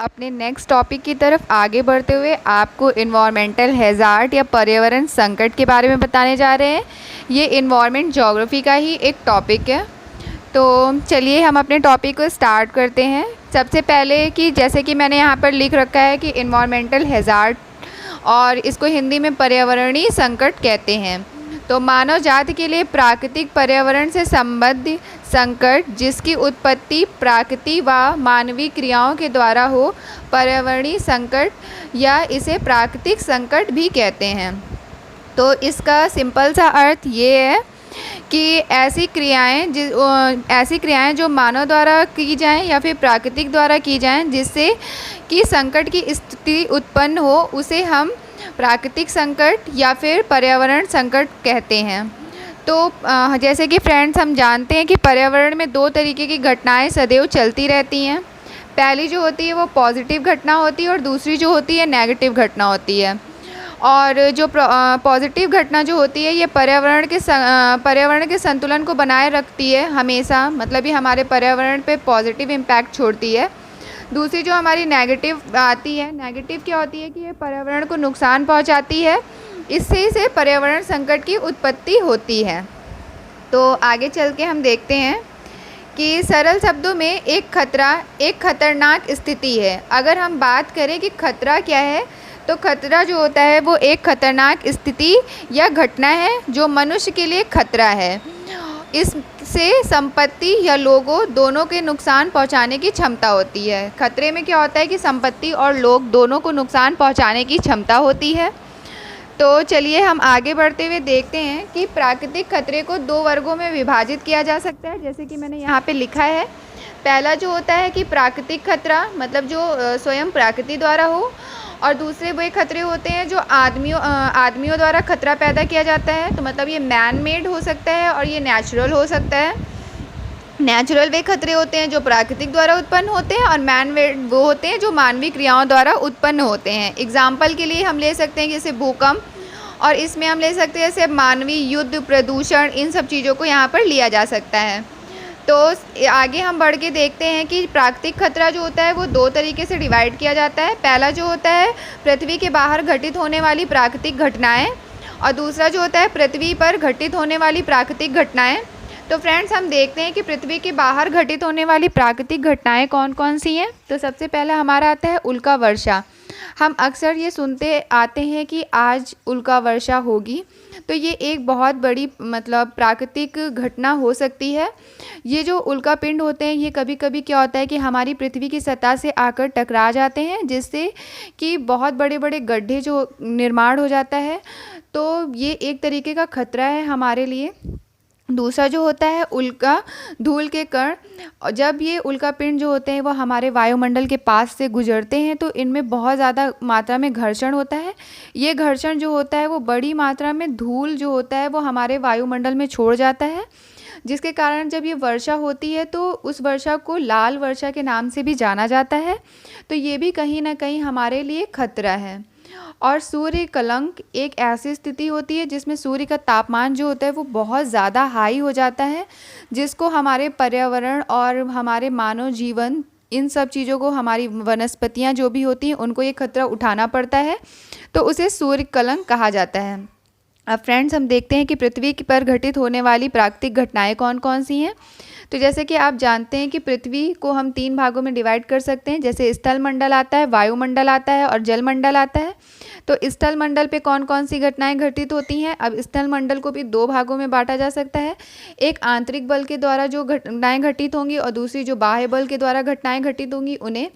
अपने next topic की तरफ आगे बढ़ते हुए आपको इन्वायरमेंटल हैज़ार्ड या पर्यावरण संकट के बारे में बताने जा रहे हैं। ये इन्वायरमेंट ज्योग्राफी का ही एक टॉपिक है। तो चलिए हम अपने टॉपिक को स्टार्ट करते हैं। सबसे पहले कि जैसे कि मैंने यहाँ पर लिख रखा है कि इन्वायरमेंटल हैज़ार्ड और इसको हिंदी में पर्यावरणीय संकट कहते हैं। तो मानव जाति के लिए प्राकृतिक पर्यावरण से संबद्ध संकट जिसकी उत्पत्ति प्राकृतिक व मानवीय क्रियाओं के द्वारा हो, पर्यावरणीय संकट या इसे प्राकृतिक संकट भी कहते हैं। तो इसका सिंपल सा अर्थ ये है कि ऐसी क्रियाएं जो मानव द्वारा की जाएं या फिर प्राकृतिक द्वारा की जाएं जिससे कि संकट की स्थिति उत्पन्न हो, उसे हम प्राकृतिक संकट या फिर पर्यावरण संकट कहते हैं। तो जैसे कि फ्रेंड्स हम जानते हैं कि पर्यावरण में दो तरीके की घटनाएं सदैव चलती रहती हैं। पहली जो होती है वो पॉजिटिव घटना होती है और दूसरी जो होती है नेगेटिव घटना होती है। और जो पॉजिटिव घटना जो होती है ये पर्यावरण के संतुलन को बनाए रखती है हमेशा, मतलब ये हमारे पर्यावरण पे पॉजिटिव इम्पैक्ट छोड़ती है। दूसरी जो हमारी नेगेटिव आती है, नेगेटिव क्या होती है कि ये पर्यावरण को नुकसान पहुंचाती है, इससे इसे पर्यावरण संकट की उत्पत्ति होती है। तो आगे चल के हम देखते हैं कि सरल शब्दों में एक खतरनाक स्थिति है। अगर हम बात करें कि खतरा क्या है, तो खतरा जो होता है वो एक खतरनाक स्थिति या घटना है जो मनुष्य के लिए खतरा है। इससे संपत्ति या लोगों दोनों के नुकसान पहुंचाने की क्षमता होती है। खतरे में क्या होता है कि संपत्ति और लोग दोनों को नुकसान पहुंचाने की क्षमता होती है। तो चलिए हम आगे बढ़ते हुए देखते हैं कि प्राकृतिक खतरे को दो वर्गों में विभाजित किया जा सकता है, जैसे कि मैंने यहाँ पे लिखा है। पहला जो होता है कि प्राकृतिक खतरा, मतलब जो स्वयं प्रकृति द्वारा हो, और दूसरे वे खतरे होते हैं जो आदमियों द्वारा खतरा पैदा किया जाता है। तो मतलब ये मैन मेड हो सकता है और ये नेचुरल हो सकता है। नेचुरल वे खतरे होते हैं जो प्राकृतिक द्वारा उत्पन्न होते हैं, और मैन मेड वो होते हैं जो मानवीय क्रियाओं द्वारा उत्पन्न होते हैं। एग्जाम्पल के लिए हम ले सकते हैं जैसे भूकंप, और इसमें हम ले सकते हैं जैसे मानवीय युद्ध, प्रदूषण, इन सब चीज़ों को यहाँ पर लिया जा सकता है। तो आगे हम बढ़ के देखते हैं कि प्राकृतिक खतरा जो होता है वो दो तरीके से डिवाइड किया जाता है। पहला जो होता है पृथ्वी के बाहर घटित होने वाली प्राकृतिक घटनाएं, और दूसरा जो होता है पृथ्वी पर घटित होने वाली प्राकृतिक घटनाएं। तो फ्रेंड्स हम देखते हैं कि पृथ्वी के बाहर घटित होने वाली प्राकृतिक घटनाएं कौन कौन सी हैं। तो सबसे पहला हमारा आता है उल्का वर्षा। हम अक्सर ये सुनते आते हैं कि आज उल्का वर्षा होगी, तो ये एक बहुत बड़ी मतलब प्राकृतिक घटना हो सकती है। ये जो उल्का पिंड होते हैं ये कभी कभी क्या होता है कि हमारी पृथ्वी की सतह से आकर टकरा जाते हैं, जिससे कि बहुत बड़े बड़े गड्ढे जो निर्माण हो जाता है। तो ये एक तरीके का खतरा है हमारे लिए। दूसरा जो होता है उल्का धूल के कण, जब ये उल्का पिंड जो होते हैं वो हमारे वायुमंडल के पास से गुजरते हैं तो इनमें बहुत ज़्यादा मात्रा में घर्षण होता है। ये घर्षण जो होता है वो बड़ी मात्रा में धूल जो होता है वो हमारे वायुमंडल में छोड़ जाता है, जिसके कारण जब ये वर्षा होती है तो उस वर्षा को लाल वर्षा के नाम से भी जाना जाता है। तो ये भी कहीं ना कहीं हमारे लिए खतरा है। और सूर्य कलंक एक ऐसी स्थिति होती है जिसमें सूर्य का तापमान जो होता है वो बहुत ज़्यादा हाई हो जाता है, जिसको हमारे पर्यावरण और हमारे मानव जीवन, इन सब चीज़ों को, हमारी वनस्पतियाँ जो भी होती हैं उनको ये खतरा उठाना पड़ता है। तो उसे सूर्य कलंक कहा जाता है। अब फ्रेंड्स हम देखते हैं कि पृथ्वी पर घटित होने वाली प्राकृतिक घटनाएं कौन कौन सी हैं। तो जैसे कि आप जानते हैं कि पृथ्वी को हम 3 भागों में डिवाइड कर सकते हैं, जैसे स्थल मंडल आता है, वायुमंडल आता है और जल मंडल आता है। तो स्थल मंडल पे कौन कौन सी घटनाएं घटित होती हैं। अब स्थल मंडल को भी 2 भागों में बांटा जा सकता है। एक आंतरिक बल के द्वारा जो घटनाएं घटित होंगी और दूसरी जो बाह्य बल के द्वारा घटनाएं घटित होंगी उन्हें।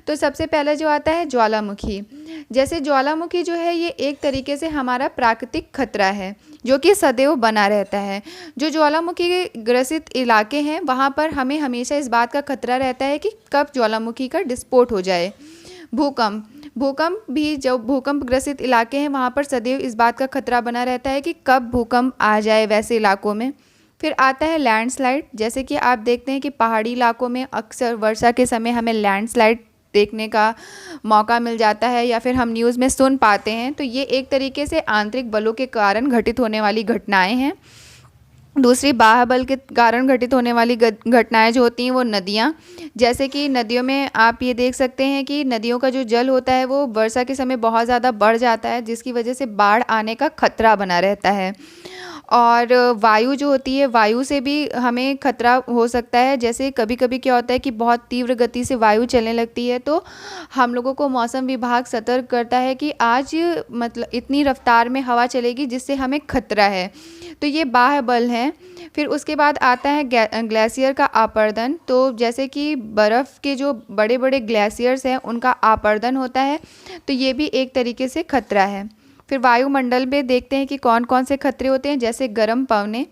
तो सबसे पहले जो आता है ज्वालामुखी। जैसे ज्वालामुखी जो है ये एक तरीके से हमारा प्राकृतिक खतरा है जो कि सदैव बना रहता है। जो ज्वालामुखी ग्रसित इलाके हैं वहाँ पर हमें हमेशा इस बात का खतरा रहता है कि कब ज्वालामुखी का विस्फोट हो जाए। भूकंप भी, जो भूकंप ग्रसित इलाके हैं वहाँ पर सदैव इस बात का खतरा बना रहता है कि कब भूकंप आ जाए वैसे इलाकों में। फिर आता है लैंडस्लाइड। जैसे कि आप देखते हैं कि पहाड़ी इलाकों में अक्सर वर्षा के समय हमें लैंडस्लाइड देखने का मौका मिल जाता है या फिर हम न्यूज़ में सुन पाते हैं। तो ये एक तरीके से आंतरिक बलों के कारण घटित होने वाली घटनाएं हैं। दूसरी बाह्य के कारण घटित होने वाली घटनाएं जो होती हैं वो नदियाँ, जैसे कि नदियों में आप ये देख सकते हैं कि नदियों का जो जल होता है वो वर्षा के समय बहुत ज़्यादा बढ़ जाता है, जिसकी वजह से बाढ़ आने का खतरा बना रहता है। और वायु जो होती है, वायु से भी हमें खतरा हो सकता है। जैसे कभी कभी क्या होता है कि बहुत तीव्र गति से वायु चलने लगती है, तो हम लोगों को मौसम विभाग सतर्क करता है कि आज मतलब इतनी रफ्तार में हवा चलेगी जिससे हमें खतरा है। तो ये बाह्य बल हैं। फिर उसके बाद आता है ग्लेशियर का आपर्दन। तो जैसे कि बर्फ़ के जो बड़े बड़े ग्लेशियर्स हैं उनका आपर्दन होता है, तो ये भी एक तरीके से खतरा है। फिर वायुमंडल में देखते हैं कि कौन कौन से खतरे होते हैं, जैसे गर्म पवनें।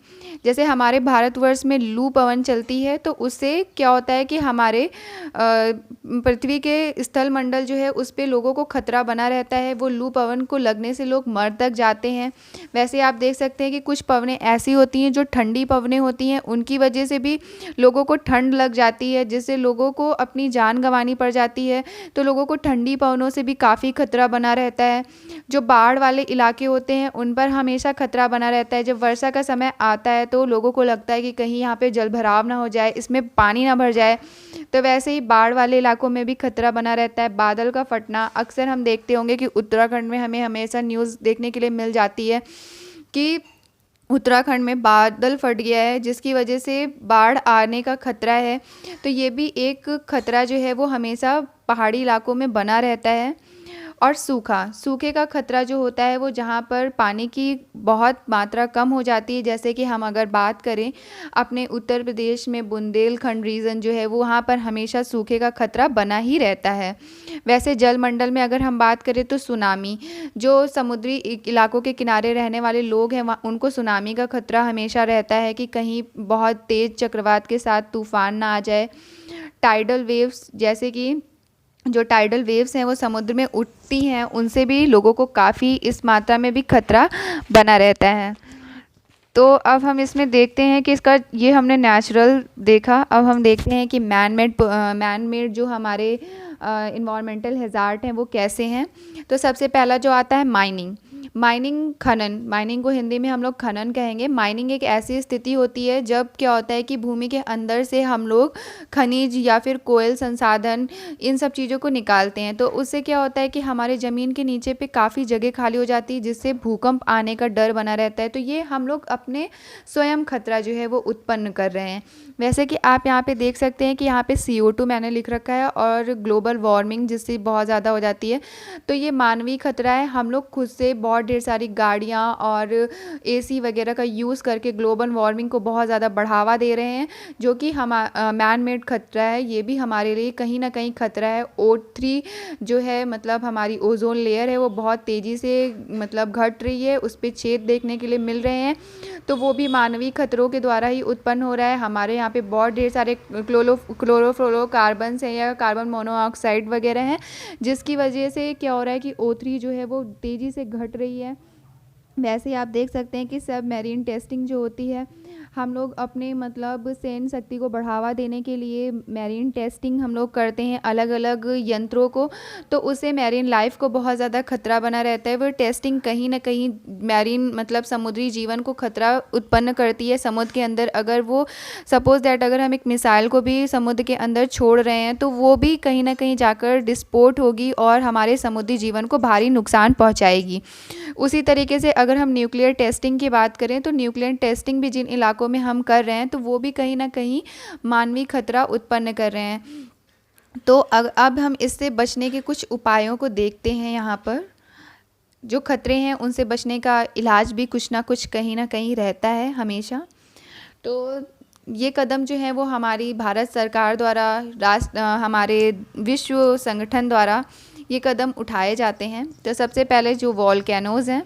जैसे हमारे भारतवर्ष में लू पवन चलती है, तो उससे क्या होता है कि हमारे पृथ्वी के स्थल मंडल जो है उस पे लोगों को खतरा बना रहता है। वो लू पवन को लगने से लोग मर तक जाते हैं। वैसे आप देख सकते हैं कि कुछ पवनें ऐसी होती हैं जो ठंडी पवनें होती हैं, उनकी वजह से भी लोगों को ठंड लग जाती है, जिससे लोगों को अपनी जान गंवानी पड़ जाती है। तो लोगों को ठंडी पवनों से भी काफ़ी खतरा बना रहता है। जो बाढ़ वाले इलाके होते हैं उन पर हमेशा खतरा बना रहता है। जब वर्षा का समय आता है तो लोगों को लगता है कि कहीं यहाँ पे जलभराव ना हो जाए, इसमें पानी ना भर जाए। तो वैसे ही बाढ़ वाले इलाकों में भी खतरा बना रहता है। बादल का फटना, अक्सर हम देखते होंगे कि उत्तराखंड में हमें हमेशा न्यूज़ देखने के लिए मिल जाती है कि उत्तराखंड में बादल फट गया है, जिसकी वजह से बाढ़ आने का खतरा है। तो ये भी एक खतरा जो है वो हमेशा पहाड़ी इलाकों में बना रहता है। और सूखे का खतरा जो होता है वो जहाँ पर पानी की बहुत मात्रा कम हो जाती है, जैसे कि हम अगर बात करें अपने उत्तर प्रदेश में बुंदेलखंड रीजन जो है वो, वहाँ पर हमेशा सूखे का खतरा बना ही रहता है। वैसे जलमंडल में अगर हम बात करें तो सुनामी, जो समुद्री इलाकों के किनारे रहने वाले लोग हैं उनको सुनामी का खतरा हमेशा रहता है कि कहीं बहुत तेज़ चक्रवात के साथ तूफान ना आ जाए। टाइडल वेव्स, जैसे कि जो टाइडल वेव्स हैं वो समुद्र में उठती हैं, उनसे भी लोगों को काफ़ी इस मात्रा में भी खतरा बना रहता है। तो अब हम इसमें देखते हैं कि इसका, ये हमने नेचुरल देखा, अब हम देखते हैं कि मैन मेड जो हमारे इन्वायरमेंटल हैज़ार्ड हैं वो कैसे हैं। तो सबसे पहला जो आता है माइनिंग खनन। माइनिंग को हिंदी में हम लोग खनन कहेंगे। माइनिंग एक ऐसी स्थिति होती है जब क्या होता है कि भूमि के अंदर से हम लोग खनिज या फिर कोयल संसाधन, इन सब चीज़ों को निकालते हैं। तो उससे क्या होता है कि हमारे ज़मीन के नीचे पे काफ़ी जगह खाली हो जाती है, जिससे भूकंप आने का डर बना रहता है। तो ये हम लोग अपने स्वयं खतरा जो है वो उत्पन्न कर रहे हैं। वैसे कि आप यहाँ पे देख सकते हैं कि यहाँ पे CO2 मैंने लिख रखा है, और ग्लोबल वार्मिंग जिससे बहुत ज़्यादा हो जाती है। तो ये मानवीय खतरा है। हम लोग खुद से बहुत ढेर सारी गाड़ियाँ और AC वगैरह का यूज़ करके ग्लोबल वार्मिंग को बहुत ज़्यादा बढ़ावा दे रहे हैं, जो कि हम मैन मेड खतरा है। ये भी हमारे लिए कहीं ना कहीं खतरा है। O3 जो है, मतलब हमारी ओजोन लेयर है, वो बहुत तेज़ी से मतलब घट रही है, उस पर छेद देखने के लिए मिल रहे हैं। तो वो भी मानवीय खतरों के द्वारा ही उत्पन्न हो रहा है। हमारे यहाँ पे बहुत ढेर सारे क्लोरोफ्लोरोकार्बन्स हैं या कार्बन मोनोऑक्साइड वगैरह हैं, जिसकी वजह से क्या हो रहा है कि O3 जो है वो तेज़ी से घट रही है। वैसे ही आप देख सकते हैं कि सब मैरीन टेस्टिंग जो होती है, हम लोग अपने मतलब सैन्य शक्ति को बढ़ावा देने के लिए मैरीन टेस्टिंग हम लोग करते हैं अलग अलग यंत्रों को, तो उससे मैरीन लाइफ को बहुत ज़्यादा खतरा बना रहता है। वो टेस्टिंग कहीं ना कहीं मैरीन मतलब समुद्री जीवन को खतरा उत्पन्न करती है समुद्र के अंदर। अगर वो सपोज दैट अगर हम एक मिसाइल को भी समुद्र के अंदर छोड़ रहे हैं, तो वो भी कहीं ना कहीं जाकर डिस्पोर्ट होगी और हमारे समुद्री जीवन को भारी नुकसान पहुँचाएगी। उसी तरीके से अगर हम न्यूक्लियर टेस्टिंग की बात करें, तो न्यूक्लियर टेस्टिंग भी जिन इलाकों में हम कर रहे हैं, तो वो भी कहीं ना कहीं मानवीय खतरा उत्पन्न कर रहे हैं। तो अब हम इससे बचने के कुछ उपायों को देखते हैं। यहाँ पर जो खतरे हैं उनसे बचने का इलाज भी कुछ ना कुछ कहीं ना कहीं रहता है हमेशा। तो ये कदम जो है वो हमारी भारत सरकार द्वारा, हमारे विश्व संगठन द्वारा ये कदम उठाए जाते हैं। तो सबसे पहले जो वॉल्केनोज़ हैं,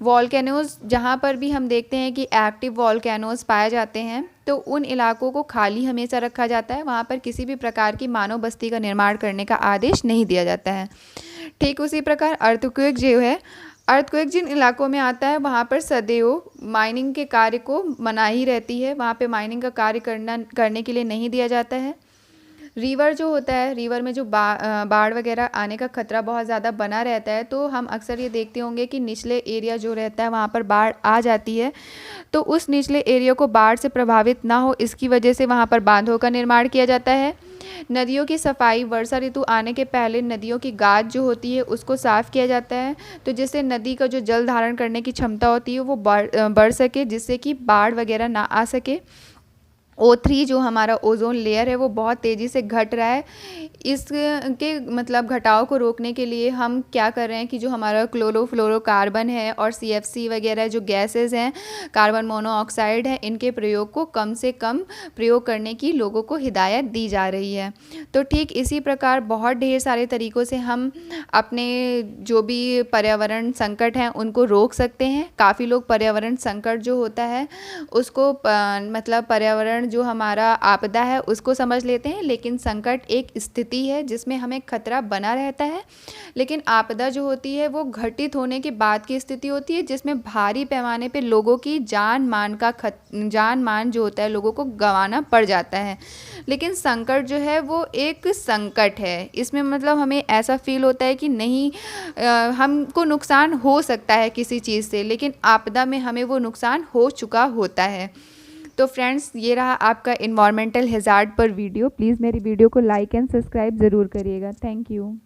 वॉल्केनोज़ जहाँ पर भी हम देखते हैं कि एक्टिव वॉल्केनोज़ पाए जाते हैं, तो उन इलाकों को खाली हमेशा रखा जाता है। वहाँ पर किसी भी प्रकार की मानव बस्ती का निर्माण करने का आदेश नहीं दिया जाता है। ठीक उसी प्रकार अर्थक्वेक जो है, अर्थक्वेक जिन इलाकों में आता है वहाँ पर सदैव माइनिंग के कार्य को मनाही रहती है। वहाँ पे माइनिंग का कार्य करने के लिए नहीं दिया जाता है। रिवर जो होता है, रिवर में जो बाढ़ वगैरह आने का खतरा बहुत ज़्यादा बना रहता है, तो हम अक्सर ये देखते होंगे कि निचले एरिया जो रहता है वहाँ पर बाढ़ आ जाती है। तो उस निचले एरिया को बाढ़ से प्रभावित ना हो, इसकी वजह से वहाँ पर बांधों का निर्माण किया जाता है। नदियों की सफाई, वर्षा ऋतु आने के पहले नदियों की गाद जो होती है उसको साफ़ किया जाता है, तो जिससे नदी का जो जल धारण करने की क्षमता होती है वो बढ़ सके, जिससे कि बाढ़ वगैरह ना आ सके। O3 जो हमारा ओजोन लेयर है वो बहुत तेज़ी से घट रहा है। इसके मतलब घटाव को रोकने के लिए हम क्या कर रहे हैं कि जो हमारा क्लोरोफ्लोरोकार्बन है और CFC वगैरह जो गैसेस हैं, कार्बन मोनोऑक्साइड है, इनके प्रयोग को कम से कम प्रयोग करने की लोगों को हिदायत दी जा रही है। तो ठीक इसी प्रकार बहुत ढेर सारे तरीक़ों से हम अपने जो भी पर्यावरण संकट हैं उनको रोक सकते हैं। काफ़ी लोग पर्यावरण संकट जो होता है उसको मतलब पर्यावरण जो हमारा आपदा है उसको समझ लेते हैं, लेकिन संकट एक स्थिति है जिसमें हमें खतरा बना रहता है। लेकिन आपदा जो होती है वो घटित होने के बाद की स्थिति होती है, जिसमें भारी पैमाने पे लोगों की जान मान जो होता है लोगों को गंवाना पड़ जाता है। लेकिन संकट जो है वो एक संकट है, इसमें मतलब हमें ऐसा फील होता है कि नहीं हमको नुकसान हो सकता है किसी चीज़ से, लेकिन आपदा में हमें वो नुकसान हो चुका होता है। तो फ्रेंड्स, ये रहा आपका इन्वायरमेंटल हैज़ार्ड पर वीडियो। प्लीज़ मेरी वीडियो को लाइक एंड सब्सक्राइब ज़रूर करिएगा। Thank you.